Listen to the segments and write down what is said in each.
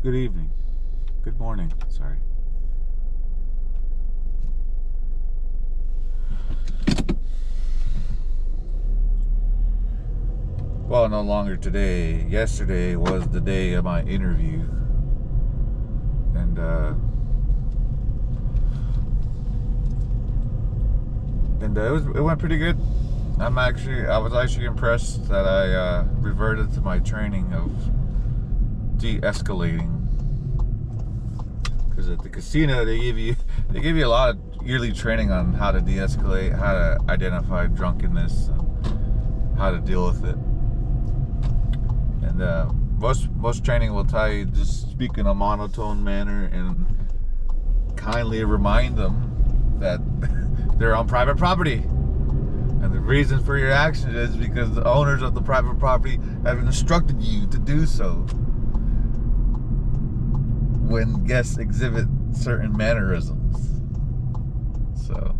Good evening. Good morning. Sorry. Well, no longer today. Yesterday was the day of my interview. And it went pretty good. I was actually impressed that I reverted to my training of de-escalating. Because at the casino they give you a lot of yearly training on how to de-escalate, how to identify drunkenness, and how to deal with it. And most training will tell you just speak in a monotone manner and kindly remind them that they're on private property. And the reason for your action is because the owners of the private property have instructed you to do so when guests exhibit certain mannerisms. So,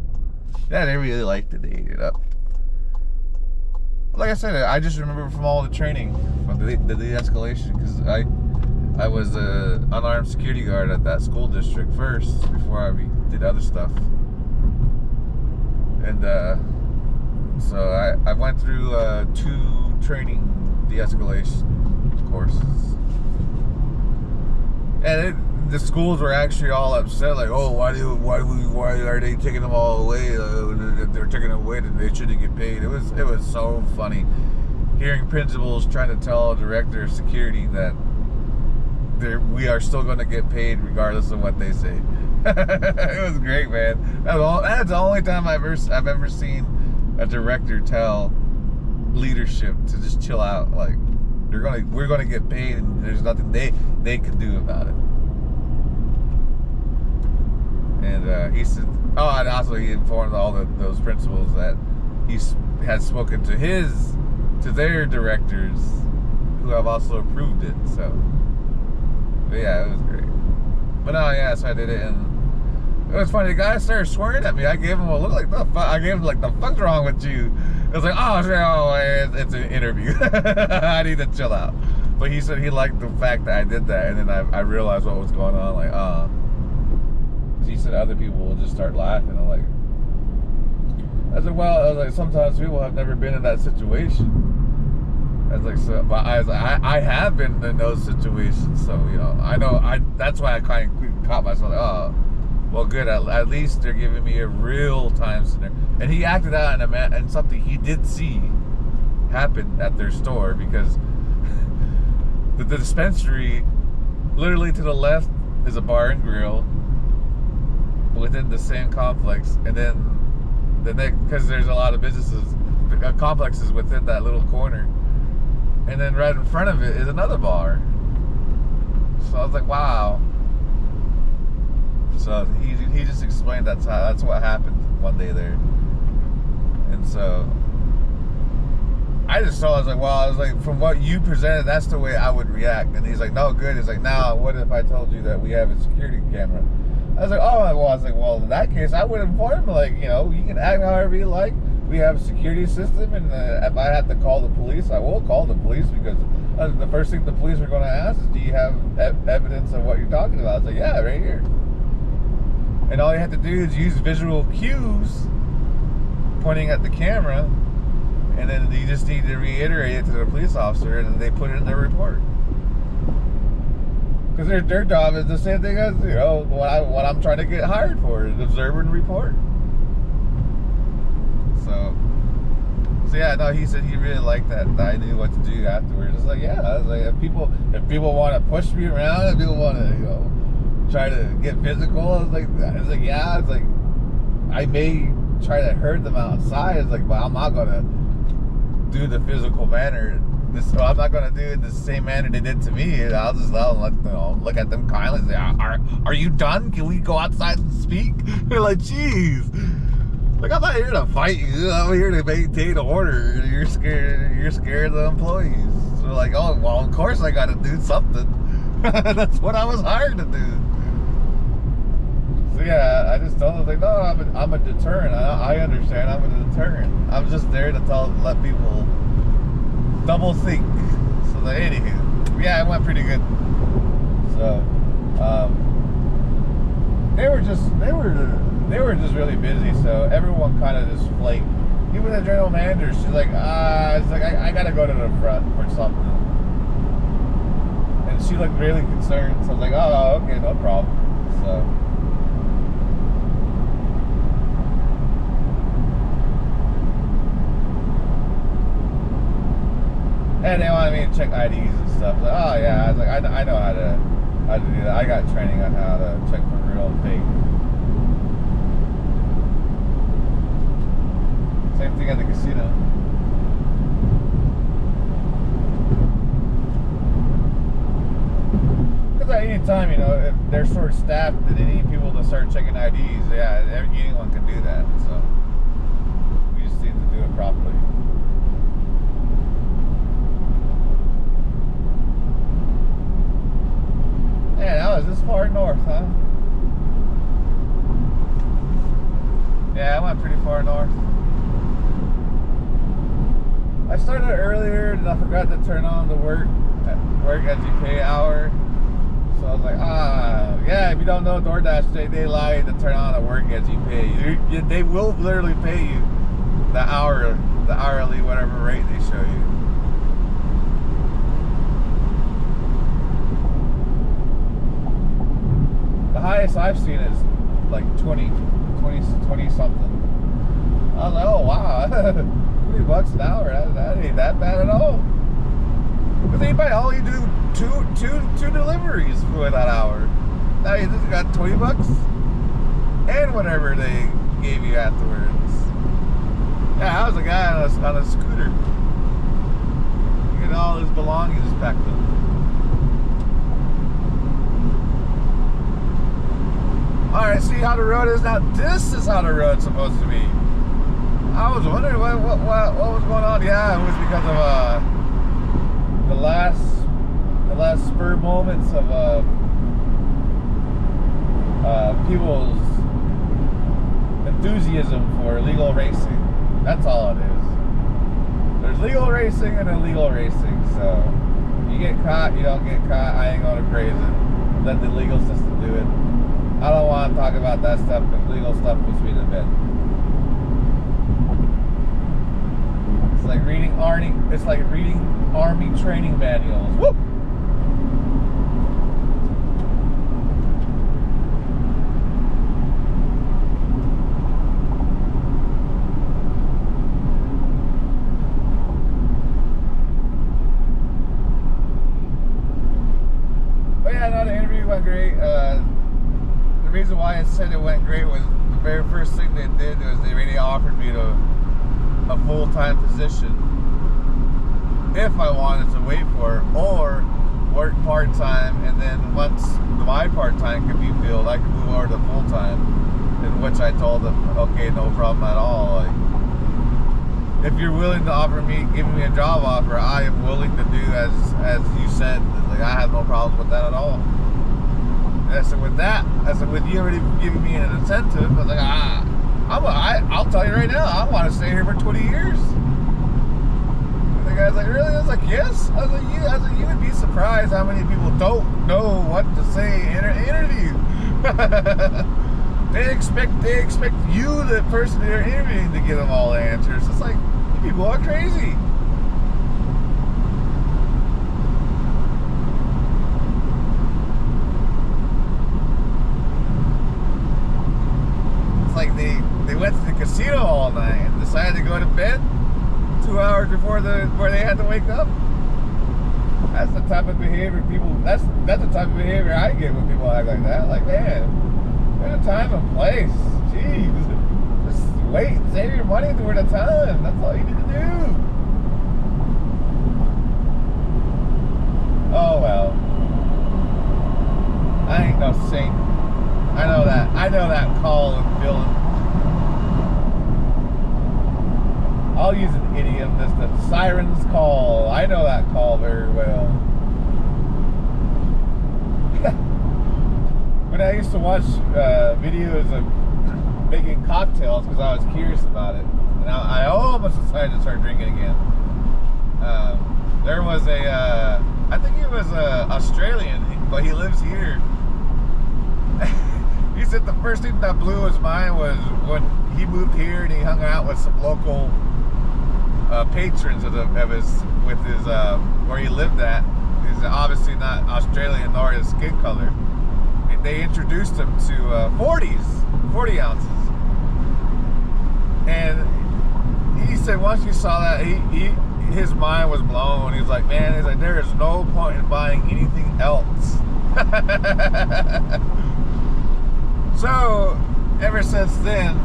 yeah, they really liked it. They ate it up. Like I said, I just remember from all the training, from the de-escalation, because I was an unarmed security guard at that school district first, before I did other stuff. And so I went through 2 training de-escalation courses. And the schools were actually all upset, like, oh, why are they taking them all away? They're taking them away, and they shouldn't get paid. It was so funny hearing principals trying to tell a director of security that we are still going to get paid regardless of what they say. It was great, man. That's the only time I've ever seen a director tell leadership to just chill out. Like, we're gonna get paid, and there's nothing they can do about it. And he said, and also he informed all those principals that he had spoken to their directors, who have also approved it. So, but yeah, it was great. But no, yeah, so I did it, and it was funny. The guy started swearing at me. I gave him a look like, the fuck. I gave him like, the fuck's wrong with you? It was like, it's an interview. I need to chill out. But he said he liked the fact that I did that, and then I realized what was going on. Like, he said other people will just start laughing. I'm like, sometimes people have never been in that situation. But I have been in those situations, so I know. That's why I kind of caught myself. Like, well, good. At least they're giving me a real time scenario. And he acted out in something he did see happen at their store, because the dispensary, literally to the left, is a bar and grill within the same complex, and then because there's a lot of complexes within that little corner, and then right in front of it is another bar. So I was like, wow. So he just explained that's what happened one day there. And so I just thought, I was like, from what you presented, that's the way I would react. And he's like, no, good. He's like, now what if I told you that we have a security camera? I was like, well, in that case, I would inform him, like, you can act however you like. We have a security system, and if I have to call the police, I will call the police, because the first thing the police are going to ask is, do you have evidence of what you're talking about? I was like, yeah, right here. And all you have to do is use visual cues pointing at the camera, and then you just need to reiterate it to the police officer, and then they put it in their report. Because their job is the same thing as what I'm trying to get hired for, is observe and report. So yeah, no, he said he really liked that I knew what to do afterwards. It's like, yeah, I was like, if people want to push me around, if people want to try to get physical, I was like, yeah, it's like, I may try to hurt them outside. It's like, but I'm not gonna do the physical manner. I'm not gonna do it the same manner they did to me. I'll look at them kindly and say, are you done? Can we go outside and speak? They're like, geez, like, I'm not here to fight you. I'm here to maintain order. You're scared of the employees. So like, oh, well, of course I gotta do something. That's what I was hired to do. So yeah, I just told them, like, no, I'm a deterrent. I understand, I'm a deterrent. I'm just there to let people double think. So anywho, yeah, it went pretty good. So So they were just really busy. So everyone kind of just flaked. Even the general manager, she's like, it's like I gotta go to the front for something. And she looked really concerned. So I was like, oh, okay, no problem. So. And they wanted me to check IDs and stuff. Like, oh yeah, I was like, I know how to do that. I got training on how to check for real and fake. Same thing at the casino. Because at any time, you know, if they're short staffed and they need people to start checking IDs, yeah, anyone can do that. So we just need to do it properly. Man, that was this far north, huh? Yeah, I went pretty far north. I started earlier and I forgot to turn on the work as you pay hour. So I was like, yeah, if you don't know DoorDash, they lie to turn on the work as you pay. They will literally pay you the hourly, whatever rate they show you. The highest I've seen is like 20 something. I was like, oh wow, $20 an hour, that ain't that bad at all. Because anybody, all you do two deliveries for that hour. Now you just got $20 and whatever they gave you afterwards. Yeah, I was a guy on a scooter. Getting all his belongings packed up. Alright, see how the road is now? This is how the road's supposed to be. I was wondering what was going on. Yeah, it was because of the last spur moments of people's enthusiasm for legal racing. That's all it is. There's legal racing and illegal racing. So you get caught, you don't get caught. I ain't going to praise it. Let the legal system do it. I don't want to talk about that stuff because legal stuff puts me to bed. It's like reading Army training manuals. Woo! But yeah, no, the interview went great. The reason why I said it went great was the very first thing they did was they really offered me a full-time position if I wanted to wait for it, or work part-time, and then once my part-time could be filled, I could move over to full-time, in which I told them, okay, no problem at all. Like, if you're willing to give me a job offer, I am willing to do as you said. Like, I have no problems with that at all. And I said, with you already giving me an incentive, I was like, I'll tell you right now, I want to stay here for 20 years. And the guy's like, really? I was like, yes. I was like, you would be surprised how many people don't know what to say in an interview. They expect you, the person they're interviewing, to give them all the answers. It's like, you people are crazy. Like they went to the casino all night and decided to go to bed 2 hours before they had to wake up. That's the type of behavior that's the type of behavior I get when people act like that. Like, man, there's a time and place. Jeez. Just wait, save your money for the time. That's all you need to do. Oh well. I ain't no saint. I know that call and feeling. I'll use an idiom, that's the siren's call. I know that call very well. When I used to watch videos of making cocktails because I was curious about it, and I almost decided to start drinking again. There was I think it was Australian. but he lives here. He said the first thing that blew his mind was when he moved here and he hung out with some local patrons of his where he lived at. He's obviously not Australian nor his skin color. They introduced him to 40s, 40 ounces. And he said once he saw that, his mind was blown. He was like, man, he's like, there is no point in buying anything else. So, ever since then,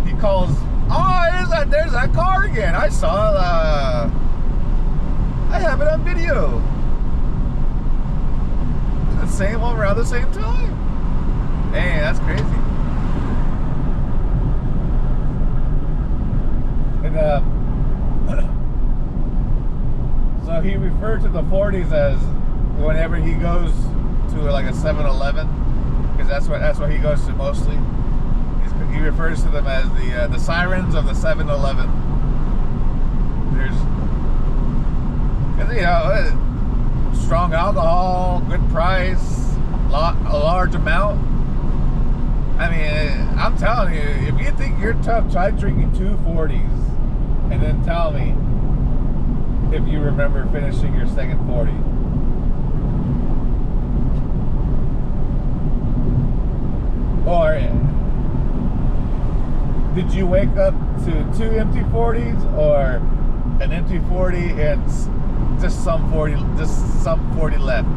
he calls, oh, there's that car again. I saw it, I have it on video. The same one around the same time. Dang, that's crazy. And so he referred to the 40s as whenever he goes to like a 7-Eleven, because that's what he goes to mostly. He refers to them as the sirens of the 7-Eleven. Because strong alcohol, good price, a large amount. I mean, I'm telling you, if you think you're tough, try drinking 2 40s, and then tell me if you remember finishing your second 40. Or did you wake up to 2 empty 40s, or an empty 40 and just some 40 left?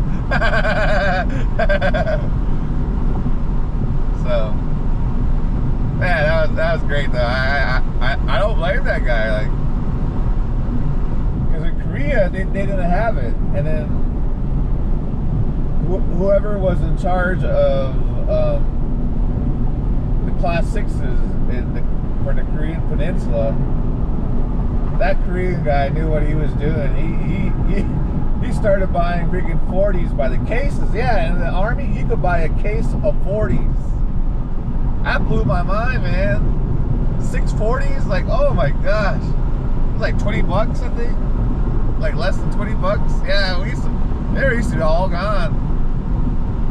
So, man, that was great though. I don't blame that guy, like, because in Korea they didn't have it, and then whoever was in charge of the Class 6s for the Korean Peninsula, that Korean guy knew what he was doing. He started buying freaking 40s by the cases. Yeah, in the Army you could buy a case of 40s. That blew my mind, man. 6 40s, like, oh my gosh. It was like 20 bucks, I think. Like less than 20 bucks. Yeah, they used to be all gone.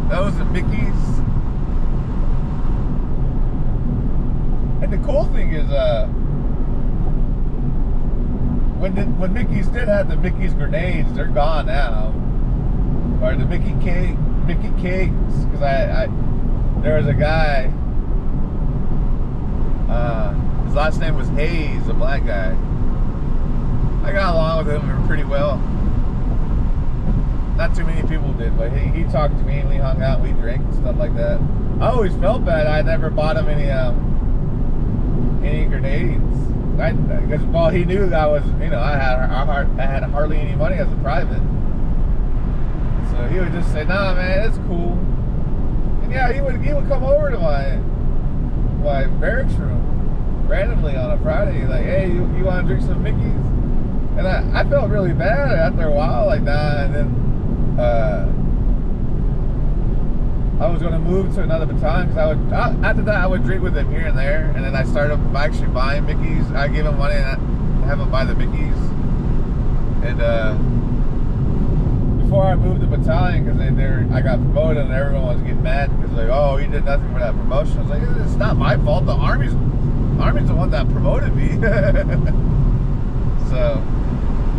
Those and Mickey's. And the cool thing is, when Mickey's did have the Mickey's grenades, they're gone now. Or the Mickey cakes, because there was a guy, his last name was Hayes, a black guy. I got along with him pretty well. Not too many people did, but he talked to me and we hung out, we drank and stuff like that. I always felt bad I never bought him any grenades. Because he knew I was, I had hardly any money as a private. So he would just say, nah, man, it's cool. And yeah, he would come over to my barracks room randomly on a Friday, like, hey, you want to drink some Mickey's? And I felt really bad after a while, like, nah. And then I was going to move to another battalion, because after that I would drink with him here and there, and then I started actually buying Mickey's. I give him money and have him buy the Mickey's. And before I moved to battalion, because I got promoted and everyone was getting mad because like, oh, you did nothing for that promotion. I was like, it's not my fault. The Army's the one that promoted me. So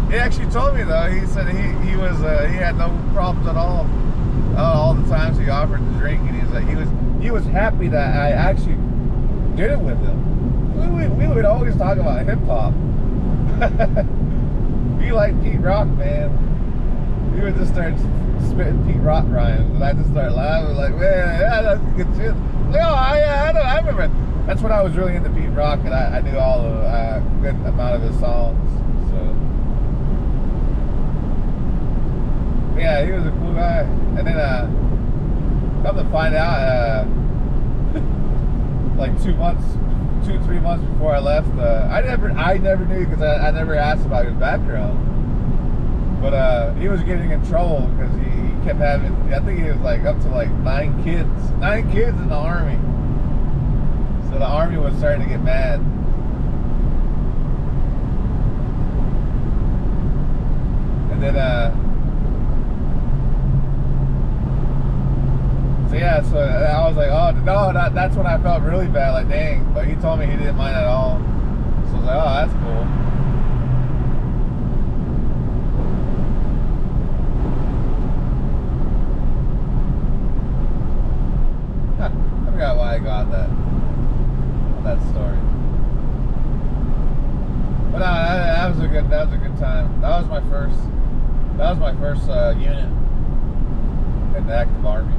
he actually told me though. He said he had no problems at all the times he offered to drink, and he's like, he was happy that I actually did it with him. We would always talk about hip hop. He liked Pete Rock, man. He would just start spitting Pete Rock rhymes, and I just start laughing like, man, yeah, that's good shit. Like, oh, I remember. That's when I was really into Pete Rock, and I knew all of a good amount of his songs. So yeah, he was a cool guy. And then come to find out, like 2-3 months before I left, I never knew, because I never asked about his background. But he was getting in trouble because he kept having, I think he was like up to like 9 kids in the Army. So the Army was starting to get mad. And then So yeah, so I was like, oh no, that's when I felt really bad. Like dang, but he told me he didn't mind at all. So I was like, oh, that's cool. I forgot why I got that story. But no, that was a good time. That was my first unit in the active army.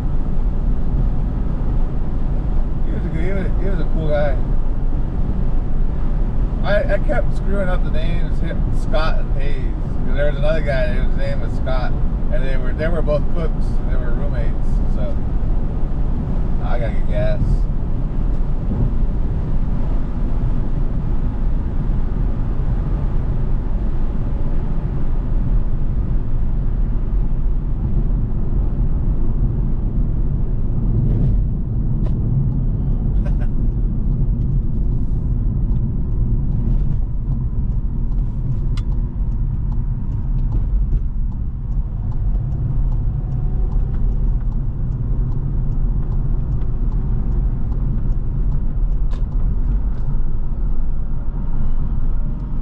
He was a cool guy. I kept screwing up the names, Scott and Hayes. There was another guy, his name was Scott, and they were both cooks. They were roommates. So I gotta get gas.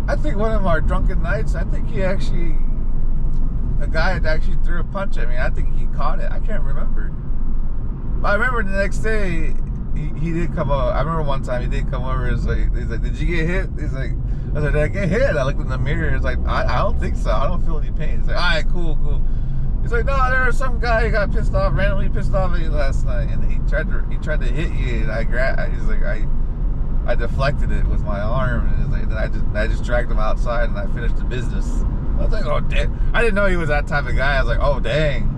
I think one of our drunken nights, a guy had actually threw a punch at me. I think he caught it. I can't remember. But I remember the next day, he did come over. I remember one time he did come over. He's like, did you get hit? He's like, I was like, did I get hit? I looked in the mirror. He's like, I don't think so. I don't feel any pain. He's like, all right, cool. He's like, no, there was some guy who got randomly pissed off at you last night, and he tried to hit you, and he's like, I deflected it with my arm, and then I just dragged him outside, and I finished the business. I was like, oh dang! I didn't know he was that type of guy. I was like, oh dang!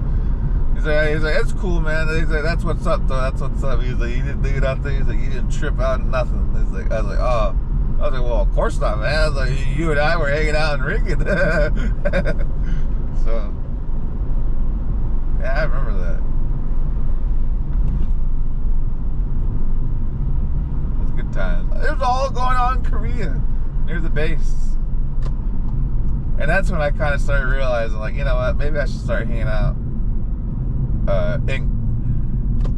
He's like, it's cool, man. He's like, that's what's up, though. That's what's up. He's like, you didn't do it out there. He's like, you didn't trip out and nothing. I was like, oh. I was like, well, of course not, man. I was like, you and I were hanging out and drinking. So, yeah, I remember that. Times. It was all going on in Korea, near the base. And that's when I kind of started realizing, like, you know what, maybe I should start hanging out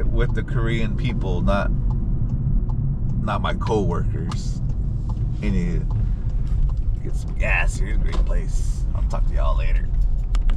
with the Korean people, not my co-workers. I need to get some gas. Here's a great place. I'll talk to y'all later.